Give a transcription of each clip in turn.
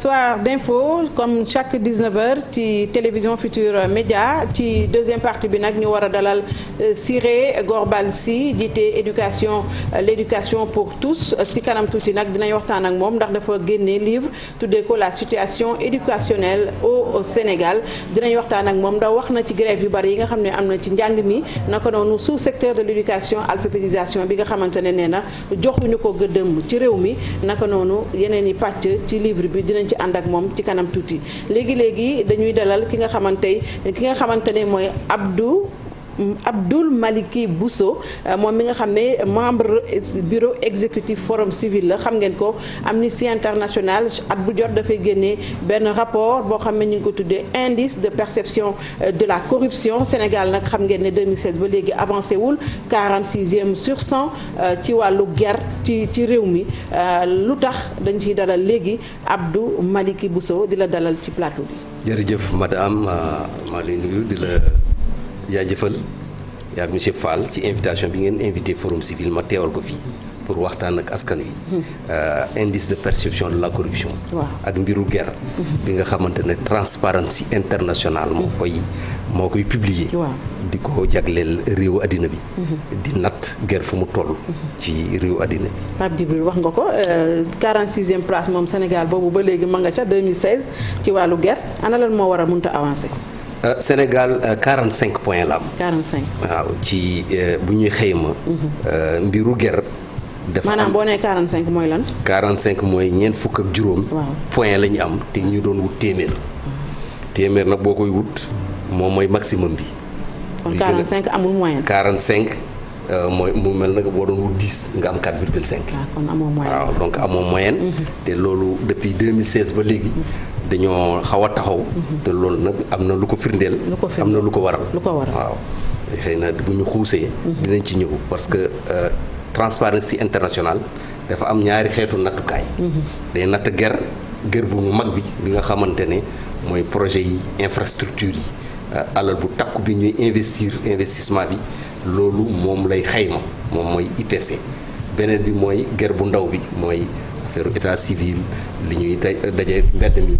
soir d'info comme chaque 19h ci télévision Futurs Médias ci deuxième partie bi nag ñu war a dalal Siré Gorbal Sy jiite l'éducation pour tous ci kanam tuuti nag dinañ waxtaan ak moom ndax dafa génne livre tuddee ko la situation éducationnelle au Sénégal dinañ waxtaan ak moom ndax wax na ci grève yu bari yi nga xam ne am na ci njàng mi naka noonu sous secteur de l'éducation alphabétisation bi nga xamante ne nee na joxuñu ko gëddëm ci réew mi naka noonu yeneen i pàcc ci livre bi dinañ ci ànd ak moom ci kanam tuuti léegi dañuy dalal ki nga xamante ne mooy Abdoul Maliki Bousso moom mi nga xam ne membre bureau exécutif forum civil la xam ngeen ko Amnesty International at bu jot dafay génnee benn rapport boo xam ne ñu ngi ko tuddee indice de perception de la corruption Sénégal nag xam ngeen ne 2016 ba léegi avancé wul 46e sur 100 ci wàllu guerre ci réew mi lu tax dañ ciy dalal léegi Abdou Maliki Bousso di la dalal ci plateau bi. jërëjëf madame maa lay nuyu di la jaajëfal yaa monsieur Fall ci invitation bi ngeen invité forum civil ma teewal ko fii pour waxtaan ak askan wi. indice de perception de la corruption. ak mbiru guerre. bi nga xamante ne Transparency International moo koy publier. di ko jagleel réewu àddina bi. di natt guerre fu mu toll. ci réewu àddina bi. Pape Djibril wax nga ko 46e place moom Sénégal boobu ba léegi ma nga ca 2016 ci wàllu guerre ana lan moo war a mënta avancer. Sénégal 45 points la am. 45 waaw ci bu ñuy xëyma. mbiru guerre. dafa am maanaam boo nee 45 mooy lan. 45 mooy ñeent fukk ak juróom. point la ñu am te ñu doon wut téeméer. téeméer nag boo koy wut moom mooy maximum bi. kon 45 amul moyenne. 45 mooy mu mel nag boo doon wut 10 nga am 4,5. kon amoo moyenne waaw donc amoo moyenne. te loolu depuis 2016 ba léegi. dañoo xaw a taxaw. te loolu nag am na lu ko firndeel. am na lu ko waral. waaw xëy na bu ñu xuusee. dinañ ci ñëw parce que Transparency International dafa am ñaari xeetu nattukaay. day natt guerre bu mag bi nga xamante ne mooy projet yi infrastructure yi alal bu takku bi ñuy investissement bi loolu moom lay xayma moom mooy IPC. beneen bi mooy guerre bu ndaw bi mooy affaire état civil li ñuy daje mbedd mi.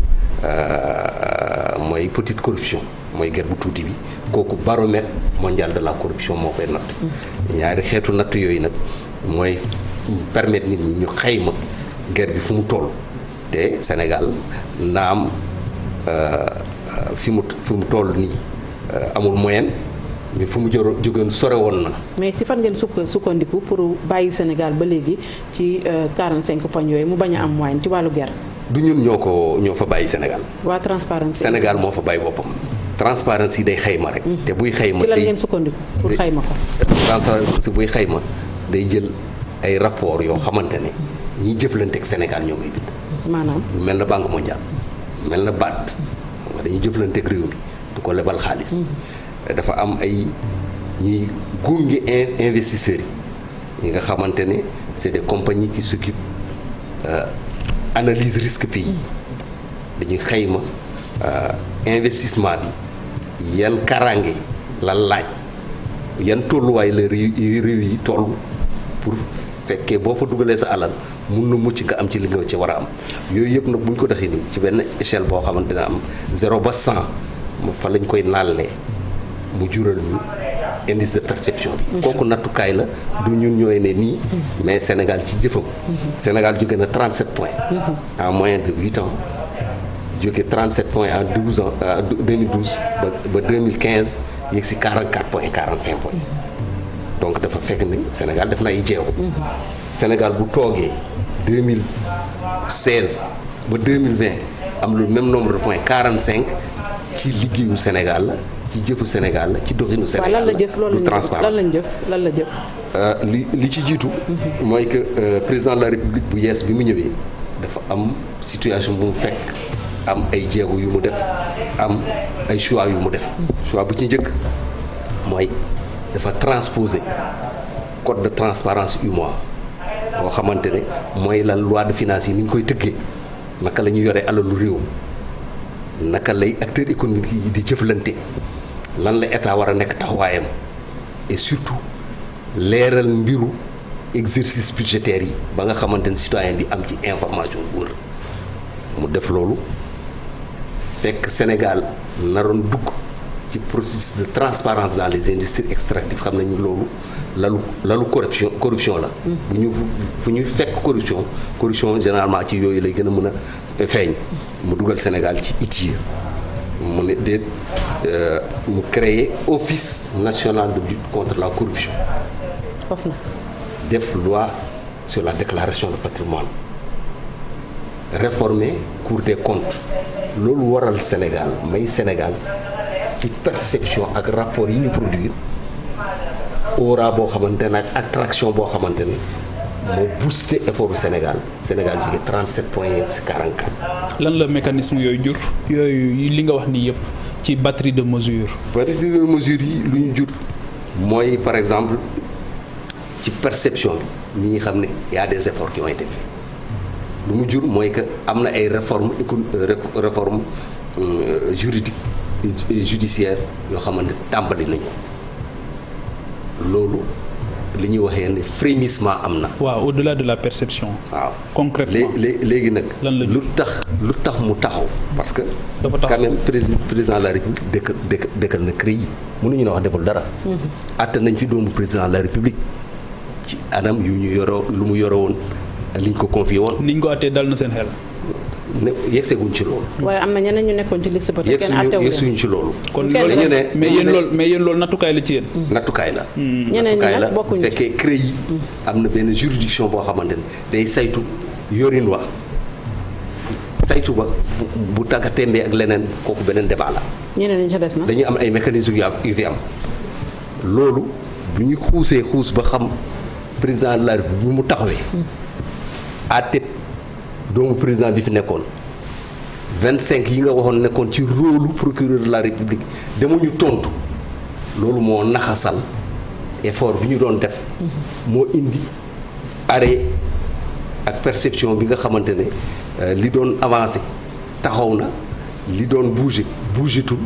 mooy petite corruption mooy guerre bu tuuti bi kooku baromètre mondial de la corruption moo koy natt. ñaari xeetu natt yooyu nag mooy permettre nit ñi ñu xayma guerre bi fu mu toll te Sénégal naam fi mu toll nii amul moyenne mais fu mu jógeen sore woon na. mais ci fan ngeen sukkandiku pour bàyyi Sénégal ba léegi ci 45 points yooyu mu bañ a am moyenne ci wàllu guerre. du ñun ñoo fa bàyyi Sénégal. waa Transparency Sénégal moo fa bàyyi boppam. Transparency day xayma rek. te buy xayma ci lan ngeen sukkandiku pour xayma ko. Transparency buy xayma day jël ay rapport yoo xamante ne ñiy jëflante ak Sénégal ñoo koy bind. maanaam mel na Banque mondiale mel na BAD dañuy jëflante ak réew mi du ko lebal xaalis. dafa am ay ñuy gunge investisseurs yi nga xamante ne c'est des compagnies qui s'occupent analyse risque pays dañuy xayma investissement bi yan karange la laaj yan tolluwaay la réew yi toll pour fekkee boo fa dugalee sa alal mun na mucc nga am ci li nga ci war a am yooyu yëpp nag bu ñu ko defee nii ci benn échelle boo xamante ne am 0 ba 100 fa lañ koy naalee mu jural ñu indice de perception bi. kooku nattukaay la du ñun ñooy ne nii. mais Sénégal ci jëfam. Sénégal jóge na 37 points. en moyenne de 8 ans jóge 37 points en 12 ans 2012 ba 2015 yegg si 44 points 45 points. donc dafa fekk ni Sénégal def na ay jeew. Sénégal bu toogee 2016 ba 2020 am lu même nombre de points 45 ci liggéeyu Sénégal la. ci jëfu Sénégal la ci doxinu Sénégal la du transparence lan la jëf li ci jiitu mooy que président de la République bu yees bi mu ñëwee dafa am situation bu mu fekk am ay jéego yu mu def am ay choix yu mu def choix bu ci njëkk mooy dafa transposer code de transparence UMOA boo xamante ne mooy la loi de finances yi ni ñu koy tëggee naka la ñu yore alalu réew naka lay acteurs économiques yi di jëflante lan la état war a nekk taxawaayam et surtout leeral mbiru exercice budgétaire yi ba nga xamante ne citoyen bi am ci information bu wër mu def loolu fekk Sénégal naroon dugg ci processus de transparence dans les industries extractives xam nañu loolu lalu corruption la. fu ñuy fekk corruption généralement ci yooyu lay gën a mën a feeñ. mu dugal Sénégal ci ITIE mu ne déet mu créer office national de lutte contre la corruption. def loi sur la déclaration de patrimoine réformer Cour des comptes loolu waral Sénégal ci perception ak rapport yi ñu produire aura boo xamante ne ak attraction boo xamante ne moo boosté effort du Sénégal jóge 37 points ci 44. lan la mécanisme yooyu jur yooyu li nga wax nii yëpp ci batterie de mesures. batterie de mesures yi lu ñu jur mooy par exemple ci perception bi ñi xam ne y a des efforts qui ont été faits lu mu jur mooy que am na ay réformes juridiques et judiciaires yoo xamante ne tàmbali nañu loolu li ñuy waxee ne frémissement am na. waaw au-delà de la perception. waaw concrètement léegi nag. lu tax mu taxaw. parce que quand même président de la république dëkkal na CREI yi mënuñu ne wax deful dara. àtte nañ fi doomu président de la république ci anam yu ñu yoroo lu mu yore woon li ñu ko confié woon. ni ñu ko àttee dal na seen xel. ne yegseeguñ ci loolu. waaye am na ñeneen ñu nekkoon ci liste ba te kenn àttewu leen yegsuñ ci loolu. kon loolu mais yéen loolu nattukaay la ci yéen. nattukaay la. ñeneen ñi nag bokkuñu fekkee CREI yi am na benn juridiction boo xamante ne day saytu yorin wa saytu ba bu tàggatémbee ak leneen kooku beneen débat la. ñeneen ñi ca des na dañuy am ay mécanismes yu fi am loolu bu ñu xuus ba xam président de la République bu mu taxawee. àtte doomu président bi fi nekkoon 25 yi nga waxoon nekkoon ci rôle procureur de la République demuñu tontu loolu moo naxasal effort bi ñu doon def. moo indi arrêt ak perception bi nga xamante ne li doon avancé taxaw na li doon bougetul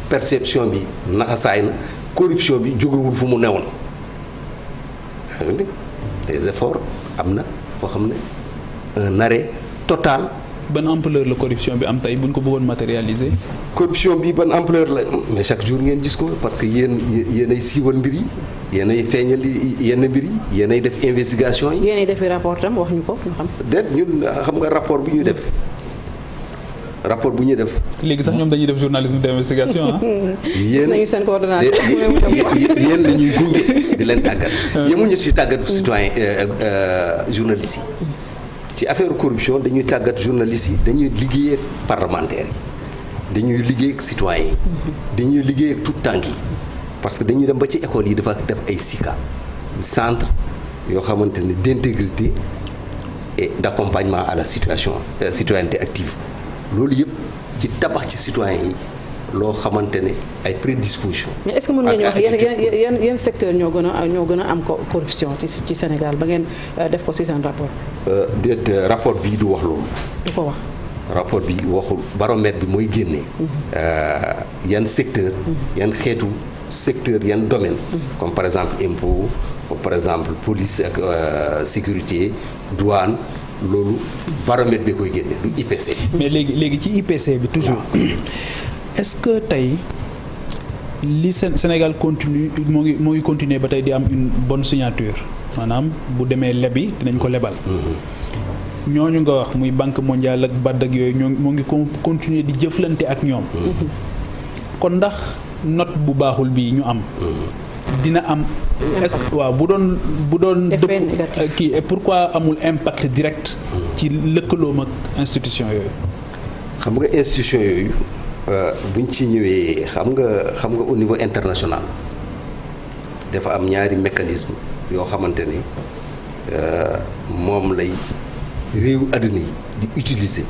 perception bi naxasaay na corruption bi jógewul fu mu newoon. des efforts am na foo xam ne un arrêt total. ban ampleur la corruption bi am tey bu ñu ko bëggoon matérialiser. corruption bi ban ampleur la mais chaque jour ngeen gis ko parce que yéenay siiwal mbir yi yéenay feeñal yenn mbir yi yéenay def investigation yi. yéenay defi rapport tam wax ñu ko ñu xam. déet ñun xam nga rapport bu ñuy def. léegi sax ñoom dañuy def journalisme d'investigation ah. yéen nañu seen coordonnateur yéen la ñuy gunge di leen tàggat. yemuñu ci tàggat citoyen journalistes yi. ci affaire corruption dañuy tàggat journalistes yi dañuy liggéey ak parlementaires yi dañuy liggéey ak citoyens yi. dañuy liggéey ak tout tànk yi parce que dañuy dem ba ci école yi dafa def ay SICA centre yoo xamante ne d'intégrité et d'accompagnement à la citoyenneté active. loolu yëpp ci tabax ci citoyens yi loo xamante ne ay prédisposition. mais est-ce que mën nga ñu wax yan secteur ñoo gën a am corruption ci Sénégal ba ngeen def ko ci seen rapport. déet rapport bii du wax loolu. du ko wax. rapport bi waxul baromètre bi mooy génne. yan secteur yan xeetu secteur yan domaine. comme par exemple impôt comme par exemple police ak sécurité douane. loolu baromètre bi koy génne du IPC. mais léegi ci IPC bi toujours est-ce que tey li Sénégal continue moo ngi continuer ba tey di am une bonne signature maanaam bu demee lebi dinañ ko lebal. ñooñu nga wax muy banque mondiale ak BAD ak yooyu moo ngi continuer di jëflante ak ñoom. kon ndax note bu baaxul bii ñu am. dina am est-ce que waaw bu doon dëpp kii et pourquoi amul impact direct ci lëkkaloom ak institution yooyu. xam nga institution yooyu buñ ci ñëwee xam nga au niveau international dafa am ñaari mécanisme yoo xamante ne moom lay réewu àddina yi di utiliser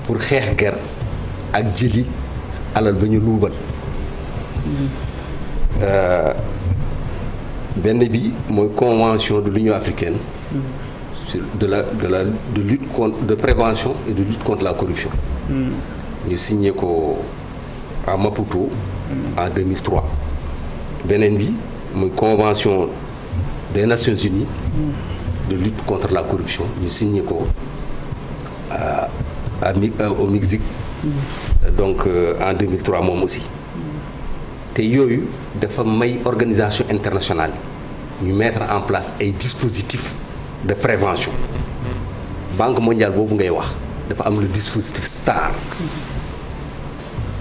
pour xeex ger ak jëli alal ba ñu luubal. benn bi mooy convention de l'Union africaine sur de lutte contre de prévention et de lutte contre la corruption. ñu signé ko à Maputo en 2003. beneen bi mooy convention des Nations Unies de lutte contre la corruption ñu signé ko au Mexique. Donc en 2003 moom aussi. te yooyu dafa may organisation internationale yi ñu mettre en place ay dispositifs de prévention. Banque mondiale boobu ngay wax dafa am le dispositif STAR.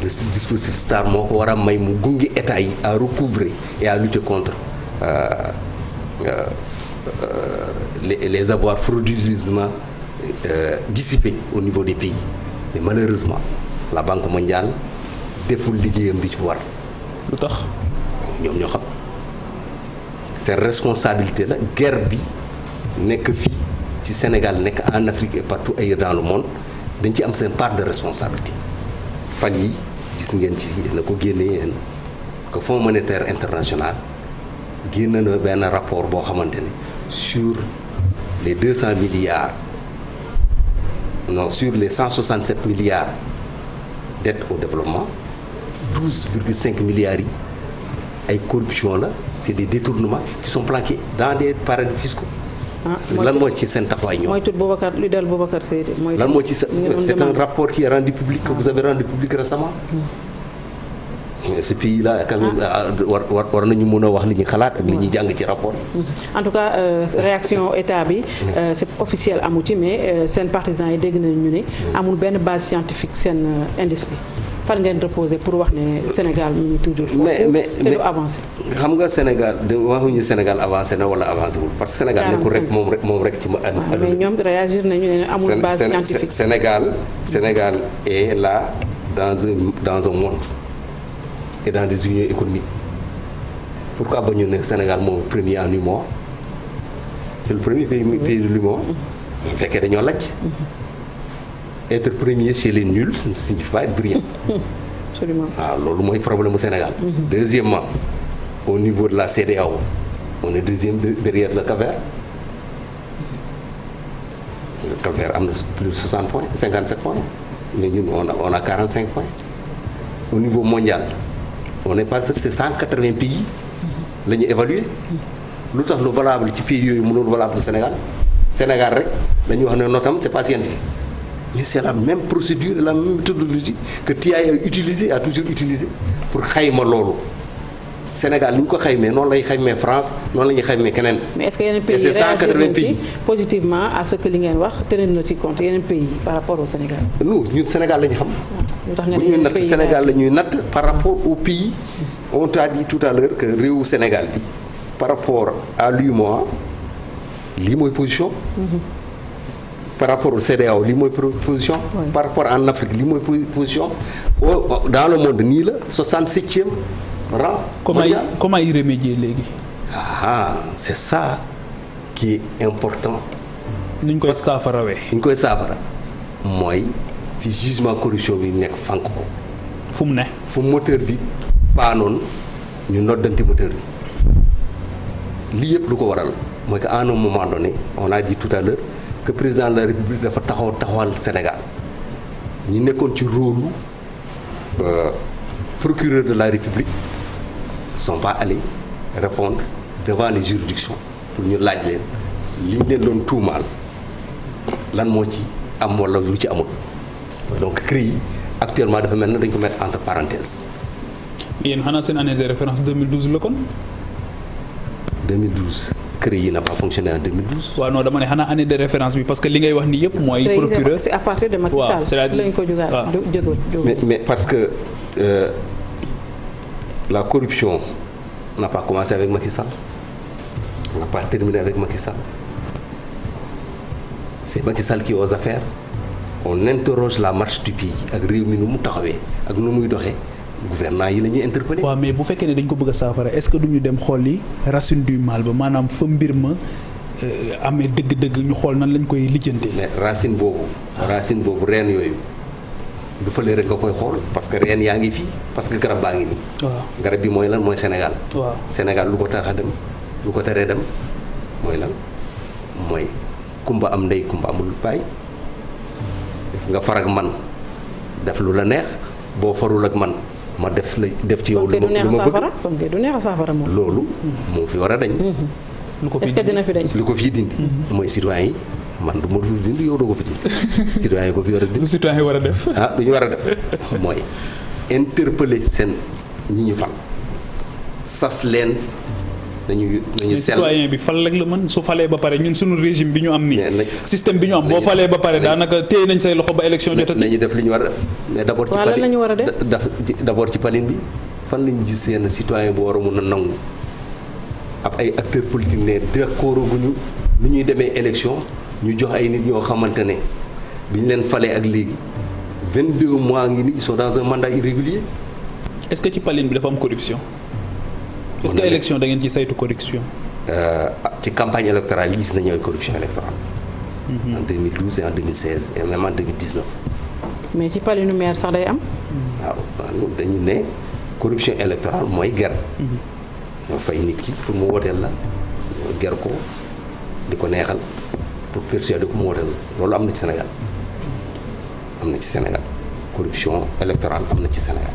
Le dispositif STAR moo ko war a may mu gunge état yi à recouvrer et à lutter contre les avoirs frauduleusement dissipés au niveau des pays. Mais malheureusement la Banque mondiale deful liggéeyam bi ci war. lu tax ñoom ñoo xam seen responsabilité la guerre bi nekk fii ci Sénégal nekk en Afrique et partout ailleurs dans le monde dañ ci am seen part de responsabilité. fan yi gis ngeen ci na ko génnee yéen que Fonds monétaire international génn na benn rapport boo xamante ne sur les 200 milliards non sur les 167 milliards d'aide au développement 12,5 milliards yi ay corruption la c'est des détournements qui sont planqués dans des paradis fiscaux. lan moo ci seen taxawaay ñoom. mooy tout Boubacar lu dal Boubacar Seydi. lan moo ci c'est un rapport qui est rendu public que vous avez rendu public récemment. ce pays là quand même war nañu mën a wax li ñu xalaat ak li ñuy jàng ci rapport yi. en tout cas réaction état bi c'est officiel amu ci mais seen partisans yi dégg nañu ñu ne amul benn base scientifique seen indice bi fan ngeen reposer pour wax ne Sénégal mu ngi toujours foofu te du avancé. xam nga Sénégal de waxuñu Sénégal avancé na wala avancé wul parce que Sénégal nekkul rek moom rek ci ma. mais ñoom réagir nañu ne amul base scientifique. Sénégal est là dans un monde. Et dans des unions économiques. Pourquoi ba ñu ne Sénégal moom premier en UEMOA c'est le premier pays de l'UEMOA. bu fekkee dañoo lajj. être premier chez les nuls ça ne signifie pas être brillant. Absolument. waaw loolu mooy problème mu Sénégal. Deuxièmement au niveau de la CEDEAO on est deuxième derrière le Cap-Vert. Le Cap-Vert am na plus de 60 points 57 points mais ñun on a 45 points. Au niveau mondial. On n'est pas sûr c'est 180 pays la ñu évaluer lu tax lu valable ci pays yooyu mënul valable Sénégal Sénégal rek dañuy wax ne notam c'est pas scientifique mais c'est la même procédure et la même méthodologie que TIA a toujours utilisé pour xayma loolu Sénégal li ñu ko xaymee noonu lay xaymee France noonu la ñuy xaymee keneen. mais est-ce que yeneen pays c'est 180 pays positivement à ce que li ngeen wax tenir na ci compte yeneen pays par rapport au Sénégal. ñun Sénégal la ñu xam. bu ñuy natt Sénégal la ñuy natt par rapport au pays on t'a dit tout à l'heure que réewu Sénégal bi par rapport à l'UEMOA lii mooy position. Par rapport au CEDEAO lii mooy position. Par rapport en Afrique lii mooy position. Dans le monde nii la 67e rang. Comment y remédier léegi. C'est ça qui est important. ni ñu koy saafarawee. ni ñu koy saafara mooy. fi jugement corruption bi nekk fànk ko. fu mu ne. fu moteur bi paanoon ñu noddanti moteur bi lii yëpp lu ko waral mooy que à un moment donné on a dit tout à l'heure que président de la République dafa taxawal Sénégal ñi nekkoon ci rôle procureur de la République sont pas allés répondre devant les juridictions pour ñu laaj leen li ñu leen doon tuumaal lan moo ci am wala lu ci amul. Donc CREI actuellement dafa mel na dañ ko mettre entre parenthèses. yéen xanaa seen année de référence 2012 la kon. 2012 CREI n'a pas fonctionné en 2012. waaw non dama ne xanaa année de référence bi parce que li ngay wax ni yëpp mooy. procureur c'est à partir de Macky Sall lañ ko jógaat mais parce que la corruption n'a pas commencé avec Macky Sall n'a pas terminé avec Macky Sall c'est Macky Sall qui est aux affaires. On interroge la marche du pays ak réew mi nu mu taxawee ak nu muy doxee gouvernement yi la ñuy interpeller. waaw mais bu fekkee ne dañ ko bëgg a saafara est-ce que duñu dem xool yi racine du mal ba maanaam fa mbir ma amee dëgg-dëgg ñu xool nan lañ koy lijjantee. mais racine boobu reen yooyu du fële rek nga koy xool parce que reen yaa ngi fii parce que garab baa ngi nii. waaw garab bi mooy lan mooy Sénégal. waaw Sénégal lu ko tax a dem lu ko teree dem mooy lan mooy kumba am ndey kumba amul baay. nga far ak man def lu la neex boo farul ak man ma def ci yow lu ma bëgg kon du neex a saafara moom loolu moo fi war a dañ est-ce que dina fi dañ lu ko fii dindi mooy citoyen yi man du ma dindi yow doo ko fi dindi citoyen yi ko fi war a dindi. lu citoyen yi war a def. lu ñu war a def mooy interpeller seen ñi ñu fal sas leen nañu sell. citoyen bi fal rek la mën su falee ba pare ñun suñu régime bi ñu am nii. système bi ñu am boo falee ba pare daanaka téye nañ say loxo ba élection jotati. nañu def li ñu war a def mais d'abord. ci palin lañu war a def d'abord ci palin bi fan lañu gis yenn citoyen bu war a mun a nangu ab ay acteurs politiques ne d'accord guñu ni ñuy demee élection ñu jox ay nit ñoo xamante ne bi ñu leen falee ak léegi 22 mois ngi ni ils sont dans un mandat irrégulier. est-ce que ci palin bi dafa am corruption. est-ce que élection da ngeen ci saytu corruption. ci campagne électorale yi gis nañu ay corruption électorale. En 2012 et en 2016 et même en 2019. mais ci palinu maire sax day am. waaw dañu ne corruption électorale mooy ger. ñoo fay nit ki pour mu wooteel la ñoo ger ko di ko neexal pour persuader ko mu wooteel la loolu am na ci Sénégal am na ci Sénégal corruption électorale am na ci Sénégal.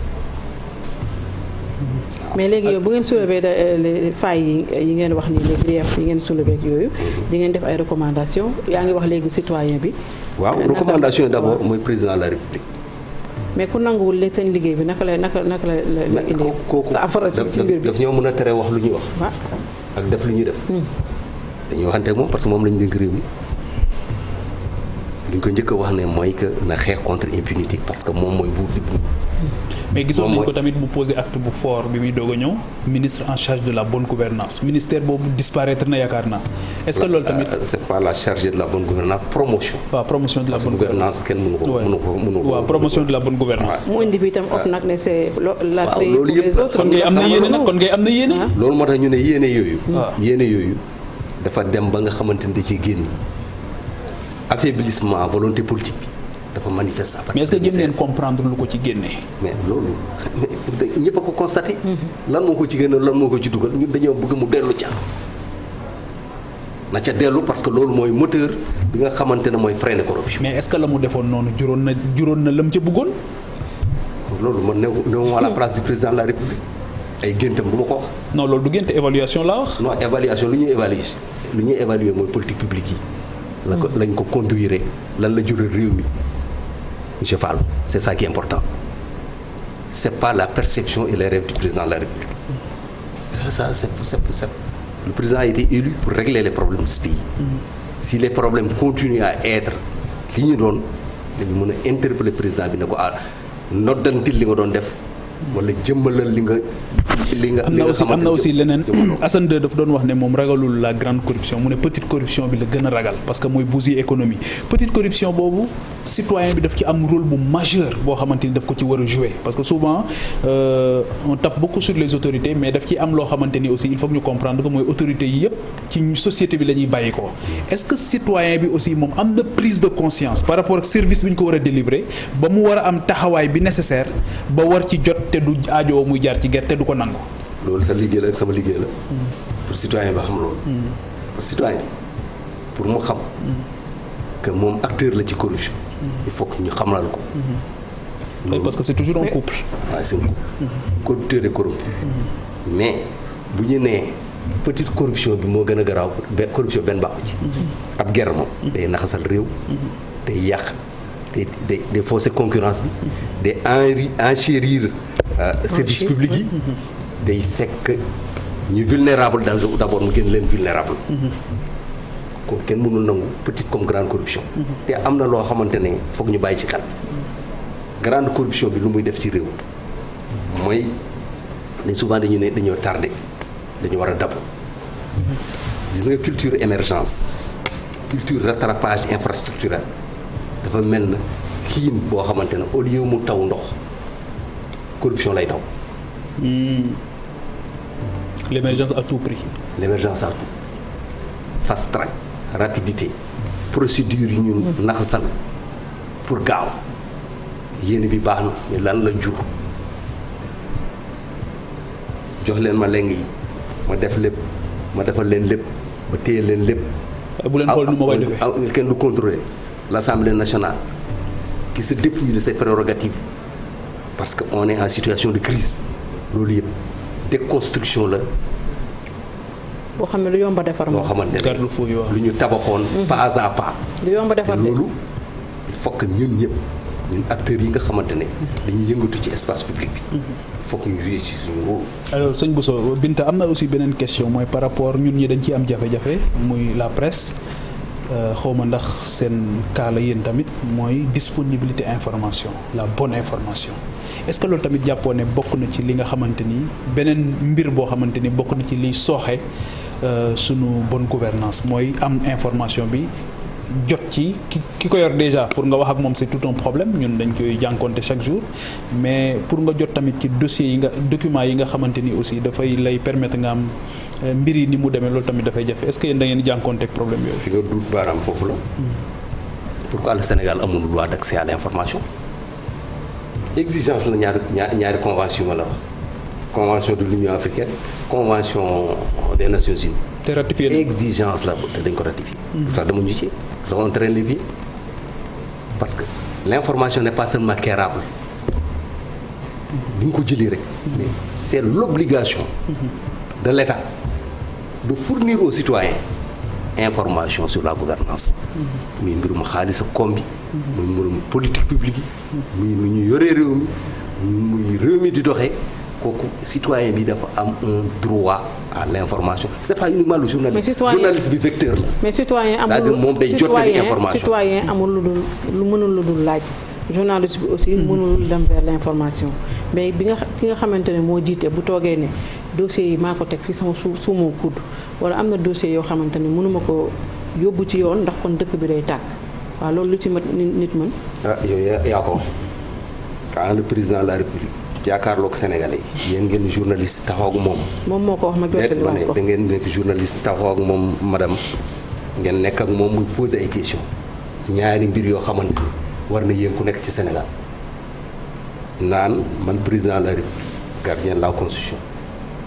mais léegi yow bu ngeen soulever les failles yi ngeen wax nii les griefs yi ngeen soulever ak yooyu di ngeen def ay recommandations yaa ngi wax léegi citoyen bi. waaw recommandation yi d'abord mooy président de la République. mais ku nanguwul li seen liggéey bi naka la indi sa affaire ci mbir bi daf ñoo mën a tere wax lu ñuy wax. ak def lu ñuy def. dañuy waxante ak moom parce que moom lañu dénk réew mi li ñu ko njëkk a wax ne mooy que na xeex contre impunité parce que moom mooy buur di buur. mais gisoon nañu ko tamit mu posé acte bu fort bi muy doog a ñëw ministre en charge de la bonne gouvernance ministère boobu disparaître na yaakaar naa est-ce que loolu tamit. c'est pas la chargée de la bonne gouvernance promotion. waaw promotion de la bonne gouvernance kenn mënu ko. waaw promotion de la bonne gouvernance. mu indi bi itam nag ne c'est la waaw loolu yëpp kon ngay am na yéene nag kon ngay am na yéene. loolu moo tax ñu ne yéene yooyu. yéene yooyu dafa dem ba nga xamante ni da ciy génn affaiblissement volonté politique bi. dafa manifeste à partir mais est-ce que jëm ngeen comprendre lu ko ci génnee. mais loolu ñëpp a ko constaté. lan moo ko ci génne lan moo ko ci dugal ñun dañoo bëgg mu dellu ca. na ca dellu parce que loolu mooy moteur bi nga xamante ne mooy freiner corruption. mais est-ce que la mu defoon noonu juróon na lam ca bëggoon. loolu man néew à la place du président de la République ay géntam du ma ko wax. non loolu du gént évaluation laa wax. non évaluation lu ñuy évaluer mooy politique publique yi. lañ ko conduire lan la jural réew mi. Monsieur Fall, c'est ça qui est important. C'est pas la perception et les rêves du président de la République. Le président a été élu pour régler les problèmes de ce pays. Si les problèmes continuent à être li ñu doon dañu mën a interpeller président bi ne ko noddantil li nga doon def wala jëmmalal li nga am na aussi leneen Assane 2 dafa doon wax ne moom ragalul la grande corruption mu ne petite corruption bi la gën a ragal parce que mooy bousiller économie petite corruption boobu citoyen bi daf ci am rôle bu majeur boo xamante ni daf ko ci war a jouer parce que souvent on tape beaucoup sur les autorités mais daf ci am loo xamante ni aussi il faut que ñu comprendre que mooy autorités yi yëpp ci société bi la ñuy bàyyi ko est-ce que citoyen bi aussi moom am na prise de conscience par rapport ak service bi ñu ko war a délivrer ba mu war a am taxawaay bi nécessaire ba war ci jot te du aajowoo muy jaar ci gerte te du ko nangu. loolu sa liggéey la ak sama liggéey la. pour citoyen ba xam loolu. pour citoyen pour mu xam. que moom acteur la ci corruption. il faut que ñu xamal ko. parce que c'est toujours un couple. waaw c'est un couple. corrupteur et corrompu. mais bu ñu nee petite corruption bi moo gën a garaaw corruption benn baaxu ci. ab guerre moom. day naxasal réew. day yàq day fausser concurrence bi. day enchérir service public yi. day fekk ñu vulnérable d'abord mu gën leen vulnérable. kon kenn mënul nangu petite comme grande corruption. te am na loo xamante ne foog ñu bàyyi ci xel. grande corruption bi lu muy def ci réew mooy ne souvent dañu ne dañoo tardé dañu war a dab. gis nga culture émergence culture rattrapage infrastructurel dafa mel na xiin boo xamante ne au lieu mu taw ndox corruption lay taw. L'émergence à tout prix. L'émergence à tout. Fast track, rapidité, procédure yu ñu naxasal pour gaaw yéene bi baax na mais lan la jur jox leen ma leng yi ma def lépp ma defal leen lépp ma téye leen lépp. bu leen xool nu ma koy defee kenn du contrôler l'Assemblée nationale qui se dépouille de ses prérogatives parce que on est en situation de crise loolu yëpp déconstruction la boo xam ne lu yomb a defar loo xamante ne lu ñu tabaxoon pas à pas. lu yomb a defar de loolu il faut que ñun ñëpp ñun acteurs yi nga xamante ne dañuy yëngatu ci espace public bi. il faut que ñu jouer ci suñu rôle. alors sëñ Bousso Binta am na aussi beneen question mooy par rapport ñun ñi dañ ciy am jafe-jafe muy la presse xawma ndax seen cas la yéen tamit mooy disponibilité information la bonne information. est-ce que loolu tamit jàppoo ne bokk na ci li nga xamante ni beneen mbir boo xamante ni bokk na ci liy sooxe sunu bonne gouvernance mooy am information bi jot ci ki ko yor déjà pour nga wax ak moom c'est tout un problème ñun dañ koy jànkonte chaque jour mais pour nga jot tamit ci dossiers yi nga documents yi nga xamante ni aussi dafay lay permettre nga am mbir yi ni mu demee loolu tamit dafay jafe est-ce que yéen da ngeen di jànkonte ak problème yooyu. fi nga duut baaraam foofu la. pourquoi le Sénégal amul loi d'accès à l'information. exigence la ñaari convention la wax convention de l'Union africaine convention des Nations Unies. te ratifié exigence la te dañ ko ratifié. pourtant dama ñu ci on traîne les pieds parce que l'information n'est pas seulement quérable bi ñu ko jëlee rek mais c'est l'obligation de l'État de fournir aux citoyens information sur la gouvernance muy mbirum xaalis ak koom bi muy mbirum politique publique yi muy nu ñu yoree réew mi muy réew mi di doxee kooku citoyen bi dafa am un droit à l'information c'est pas uniquement le journaliste journaliste bi vecteur la mais citoyen amul c'est-à-dire moom day jottali information citoyen amul lu mënul lu dul laaj journaliste bi aussi mënul dem vers l'information mais ki nga xamante ne moo jiite bu toogee ne dossiers yi maa ko teg fii sama suuma kudd wala am na dossier yoo xamante ne mënuma ko yóbbu ci yoon ndax kon dëkk bi day tàkk waaw loolu lu ci nit mën. yow yaa ko quand le président de la République jàkkaarloog Sénégalais yi yéen ngeen journaliste taxaw ak moom. moom moo ko wax ma jottali wax ko da ngeen nekk journaliste taxaw ak moom madame ngeen nekk ak moom muy poser ay questions ñaari mbir yoo xamante ni war na yéen ku nekk ci Sénégal naan man président de la République gardien de la constitution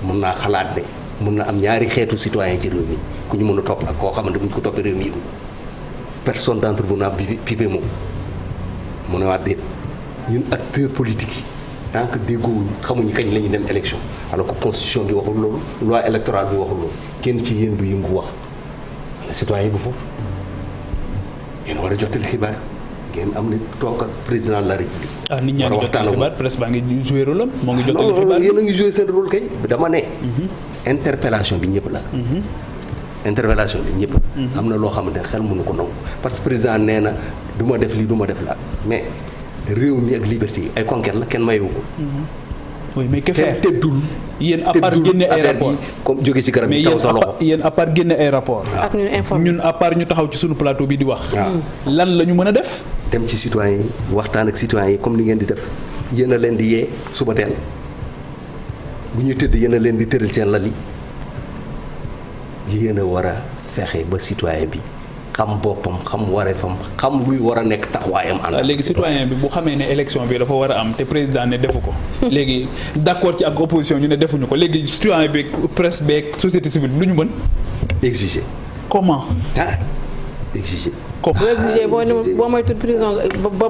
mun naa xalaat ne mun na am ñaari xeetu citoyen ci réew mi ku ñu mën a topp ak koo xamante bu ñu ko toppee réew mi yëngu personne d'entre vous n'a pipé moom mu ne waa déet ñun acteurs politiques yi tant que déggoowuñu xamuñu kañ la ñuy dem élection alors que constitution bi waxul loolu loi électorale bi waxul loolu kenn ci yéen du yëngu wax la citoyen bu foofu yéen war a jottali xibaar ngeen am ne toog ak président de la République. nit ñaa ngi jottali xibaar presse baa ngi joué rôle am moo ngi jottali xibaar yéen a ngi joué seen rôle kay dama ne. interpellation bi ñëpp la. interpellation bi ñëpp la. am na loo xamante ne xel mënu ko nangu parce que président nee na du ma def lii du ma def la mais réew mi ak liberté yi ay conquête la kenn mayewu ko. oui mais que faire kenn teddul. yéen à part génne ay rapport comme jóge ci garab yi taw sa loxo mais yéen à part génne ay rapport ak ñun à part ñu taxaw ci suñu plateau bi di wax. lan la ñu mën a def. dem ci citoyens yi waxtaan ak citoyens yi comme ni ngeen di def yéen a leen di yee suba teel bu ñuy tëdd yéen a leen di tëral seen lal yi yéen a war a fexe ba citoyen bi xam boppam xam wareefam xam luy war a nekk taxawaayam. léegi citoyen bi bu xamee ne élection bi dafa war a am te président ne defu ko. léegi d'accord ci ak opposition ñu ne defuñu ko léegi citoyen bi presse beeg société civile lu ñu mën. exiger. comment. exiger. boo exigé boo moytu prison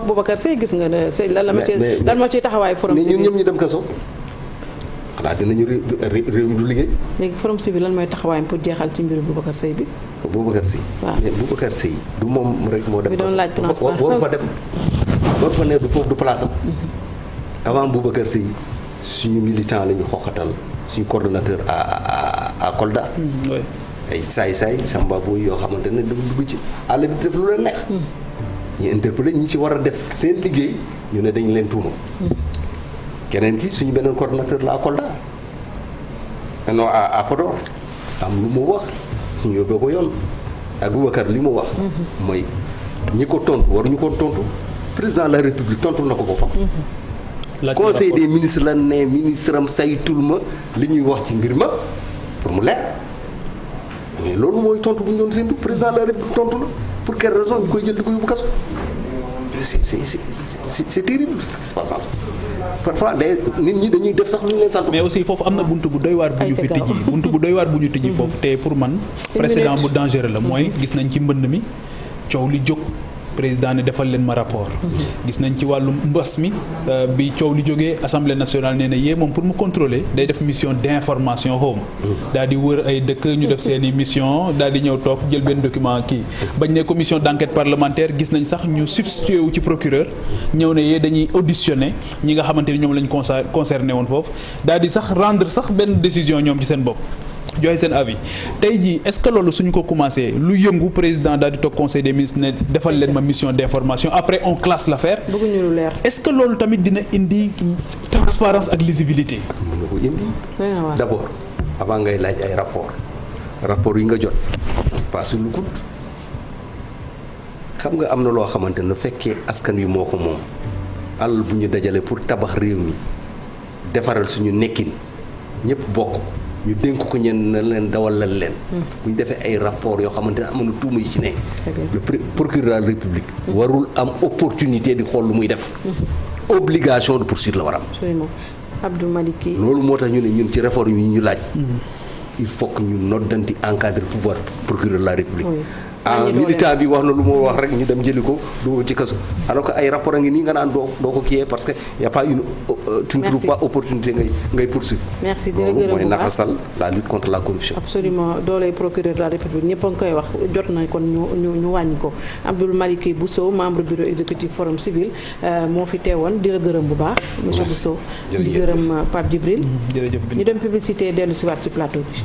Boubacar Seye gis nga ne Seye lan moo ciy taxawaay forum civil. mais ñun ñëpp ñu dem kaso. xanaa dinañu réew mi du liggéey. léegi forum civil lan mooy taxawaayam pour jeexal ci mbiru Boubacar Seye bi. Boubacar Seye. waaw mais Boubacar Seye du moom rek moo dem. bi doon laaj transparence waru fa dem waru fa ne du foofu du place am. avant Boubacar Seye suñu militant la ñu xoxatal suñu coordonnateur à Kolda. ay saay-saay samba booy yoo xamante ne dafa dugg ci àll bi def lu leen neex. ñu interpellé ñi ci war a def seen liggéey ñu ne dañ leen tuuma. keneen ki suñu beneen coordonnateur la à Kolda non à Podor am lu mu wax ñu yóbbee ko yoon ak Boubacar li mu wax. mooy ñi ko tontu waruñu ko tontu président de la République tontu na ko boppam. conseil des ministres la ne ministre am saytul ma li ñuy wax ci mbir ma pour mu leer. mais loolu mooy tontu bu ñu doon séntu président de la République tontu la pour quelle raison ñu koy jël di ko yóbbu kaso c'est terrible ce qui se passe parfois nit ñi dañuy def sax lu ñu leen sant. mais aussi foofu am na buntu bu doy waar bu ñu fi tijji buntu bu doy waar bu ñu tijji foofu te pour man précédent bu dangereux la mooy gis nañ ci mbënd mi coow li jóg président ne defal leen ma rapport. gis nañ ci wàllum mbas mi bi coow li jógee assemblée nationale nee na yee moom pour mu contrôler day def mission d'information home. daal di wër ay dëkk ñu def seeni mission daal di ñëw toog jël benn document kii bañ ne commission d'enquête parlementaire gis nañ sax ñu substitué wu ci procureur ñëw ne yee dañuy auditionner ñi nga xamante ni ñoom lañ concerné woon foofu daal di sax rendre sax benn décision ñoom ci seen bopp. joxe seen avis tey jii est-ce que loolu suñu ko commencé lu yëngu président daal di toog conseil des ministres ne defal leen ma mission d'information après on classe l'affaire. bëgguñu lu leer. est-ce que loolu tamit dina indi transparence ak lisibilité. mën na ko indi. d'abord avant ngay laaj ay rapport yi nga jot passe lu gudd xam nga am na loo xamante ne fekkee askan wi moo ko moom alal bu ñu dajale pour tabax réew mi defaral suñu nekkin ñëpp bokk. ñu dénk ko ñenn na leen dawalal leen. bu ñu defee ay rapport yoo xamante ne amoon na tuuma yi ci ne. le procureur de la République. warul am opportunité di xool lu muy def. obligation de poursuite la war am. absolument Abdou Maliki. loolu moo tax ñu ne ñun ci réforme yi ñu laaj. il faut que ñu noddanti encadrer pouvoir procureur de la République. militant bi wax na lu moo wax rek ñu dem jëli ko doo ci kaso alors que ay rapport a ngi nii nga naan doo ko kiyee parce que y a pas une tu ne trouves pas opportunité ngay poursuivre. merci di la gërëm mooy naxasal la lutte contre la corruption. absolument dooley procureur de la République ñëpp a ngi koy wax jot nañ kon ñu wàññi ko Abdou Maliki Bousso membre bureau exécutif forum civil moo fi teewoon di la gërëm bu baax. monsieur Bousso di gërëm Pape Djibril. jërëjëf ñu dem publicité dellu si waat ci plateau bi.